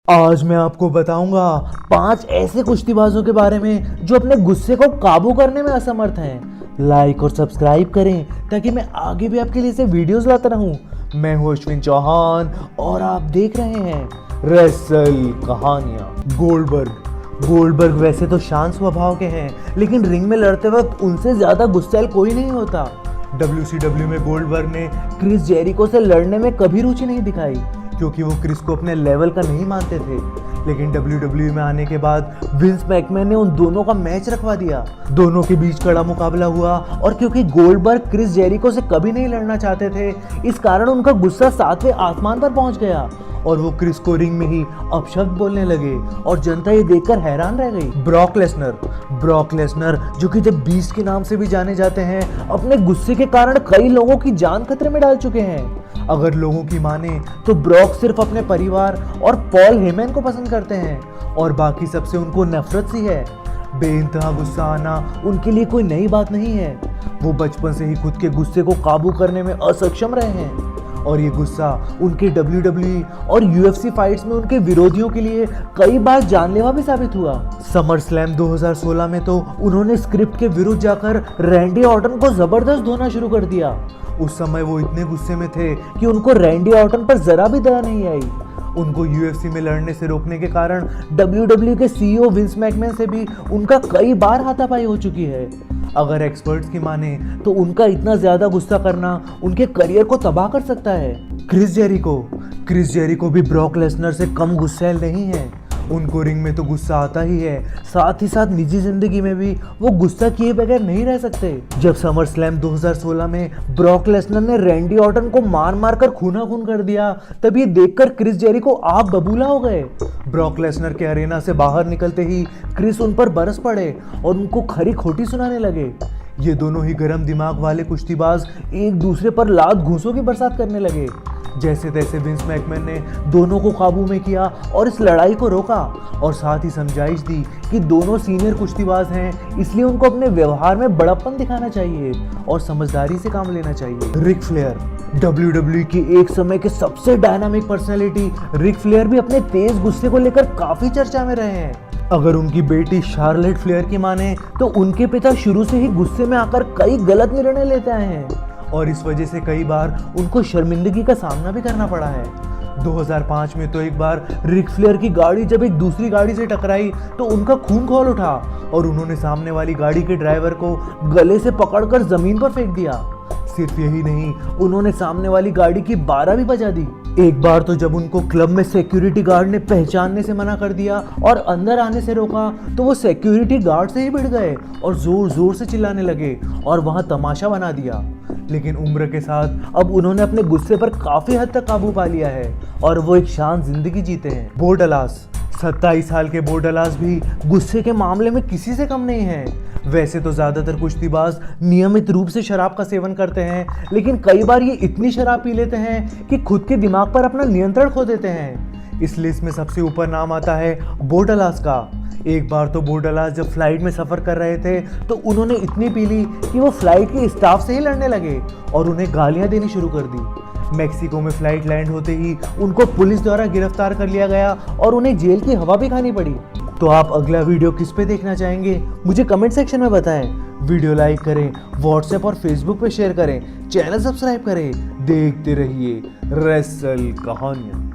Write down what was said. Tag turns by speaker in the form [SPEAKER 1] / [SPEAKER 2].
[SPEAKER 1] आज मैं आपको बताऊंगा 5 ऐसे कुश्तीबाजों के बारे में जो अपने गुस्से को काबू करने में असमर्थ हैं। लाइक और सब्सक्राइब करें ताकि मैं आगे भी आपके लिए ऐसे वीडियोस लाता रहूं। मैं हूं अश्विन चौहान और आप देख रहे हैं रेसल कहानियां। गोल्डबर्ग वैसे तो शांत स्वभाव के हैं, लेकिन रिंग में लड़ते वक्त उनसे ज्यादा गुस्सैल कोई नहीं होता। WCW में गोल्डबर्ग ने क्रिस जेरिको से लड़ने में कभी रुचि नहीं दिखाई, क्योंकि वो क्रिस को अपने लेवल का नहीं मानते थे। लेकिन WWE में आने के बाद विंस मैकमैन ने उन दोनों का मैच रखवा दिया। दोनों के बीच कड़ा मुकाबला हुआ और क्योंकि गोल्डबर्ग क्रिस जेरिको से कभी नहीं लड़ना चाहते थे, इस कारण उनका गुस्सा 7वें आसमान पर पहुंच गया और वो क्रिस को रिंग में ही अपशब्द बोलने लगे और जनता ये देखकर हैरान रह गई। ब्रॉक लेसनर जो कि द बीस्ट के नाम से भी जाने जाते हैं, अपने गुस्से के कारण कई लोगों की जान खतरे में डाल चुके हैं। अगर लोगों की माने तो ब्रॉक सिर्फ अपने परिवार और पॉल हेमन को पसंद करते हैं और बाकी सबसे उनको नफरत सी है। बेइंतहा गुस्सा आना उनके लिए कोई नई बात नहीं है। वो बचपन से ही खुद के गुस्से को काबू करने में असक्षम रहे हैं और ये गुस्सा उनके WWE और UFC फाइट्स में उनके विरोधियों के लिए कई बार जानलेवा भी साबित हुआ। समर स्लैम 2016 में तो उन्होंने स्क्रिप्ट के विरुद्ध जाकर रैंडी ऑर्टन को जबरदस्त धोना शुरू कर दिया। उस समय वो इतने गुस्से में थे कि उनको रैंडी ऑर्टन पर जरा भी दया नहीं आई। उनको UFC में लड़ने से रोकने के कारण WWE के CEO विंस मैकमैन से भी उनका कई बार हाथापाई हो चुकी है। अगर एक्सपर्ट्स की माने तो उनका इतना ज्यादा गुस्सा करना उनके करियर को तबाह कर सकता है। क्रिस जेरिको भी ब्रॉक लेसनर से कम गुस्सैल नहीं है। उनको रिंग में तो गुस्सा आता ही है, साथ ही साथ निजी जिंदगी में भी वो गुस्सा किए बगैर नहीं रह सकते। जब समर स्लैम 2016 में ब्रॉक लेसनर ने रैंडी ऑर्टन को मार कर खूना खून कर दिया, तब ये देखकर क्रिस जेरिको आप बबूला हो गए। ब्रॉक लेसनर के अरेना से बाहर निकलते ही क्रिस उन पर बरस पड़े और उनको खरी खोटी सुनाने लगे। ये दोनों ही गरम दिमाग वाले कुश्तीबाज एक दूसरे पर लात घूंसों की बरसात करने लगे। जैसे तैसे विंस मैकमैन ने दोनों को काबू में किया और इस लड़ाई को रोका और साथ ही समझाइश दी कि दोनों सीनियर कुश्तीबाज हैं, इसलिए उनको अपने व्यवहार में बड़प्पन दिखाना चाहिए और समझदारी से काम लेना चाहिए। रिक फ्लेयर WWE की एक समय के सबसे डायनामिक पर्सनैलिटी रिक फ्लेयर भी अपने तेज गुस्से को लेकर काफी चर्चा में रहे हैं। अगर उनकी बेटी शार्लेट फ्लेयर की माने तो उनके पिता शुरू से ही गुस्से में आकर कई गलत निर्णय लेते आए हैं और इस वजह से कई बार उनको शर्मिंदगी का सामना भी करना पड़ा है। 2005 में तो एक बार रिक फ्लेयर की गाड़ी जब एक दूसरी गाड़ी से टकराई तो उनका खून खौल उठा और उन्होंने सामने वाली गाड़ी के ड्राइवर को गले से पकड़कर जमीन पर फेंक दिया। सिर्फ यही नहीं, उन्होंने सामने वाली गाड़ी की 12 भी बजा दी। एक बार तो जब उनको क्लब में सिक्योरिटी गार्ड ने पहचानने से मना कर दिया और अंदर आने से रोका, तो वो सिक्योरिटी गार्ड से ही भिड़ गए और जोर जोर से चिल्लाने लगे और वहां तमाशा बना दिया। लेकिन उम्र के साथ अब उन्होंने अपने गुस्से पर काफी हद तक काबू पा लिया है और वो एक शांत जिंदगी जीते हैं। बो डलास 27 साल के बो डलास भी गुस्से के मामले में किसी से कम नहीं है। वैसे तो ज्यादातर कुश्तीबाज नियमित रूप से शराब का सेवन करते हैं, लेकिन कई बार ये इतनी शराब पी लेते हैं कि खुद के दिमाग पर अपना नियंत्रण खो देते हैं। इस लिस्ट में सबसे ऊपर नाम आता है बो डलास का। एक बार तो बो डलास जब फ्लाइट में सफर कर रहे थे तो उन्होंने इतनी पी ली कि वो फ्लाइट के स्टाफ से ही लड़ने लगे और उन्हें गालियां देनी शुरू कर दी। मेक्सिको में फ्लाइट लैंड होते ही उनको पुलिस द्वारा गिरफ्तार कर लिया गया और उन्हें जेल की हवा भी खानी पड़ी। तो आप अगला वीडियो किस पे देखना चाहेंगे मुझे कमेंट सेक्शन में बताएं। वीडियो लाइक करें, व्हाट्सएप और फेसबुक पे शेयर करें, चैनल सब्सक्राइब करें। देखते रहिए रेसल कहानियां।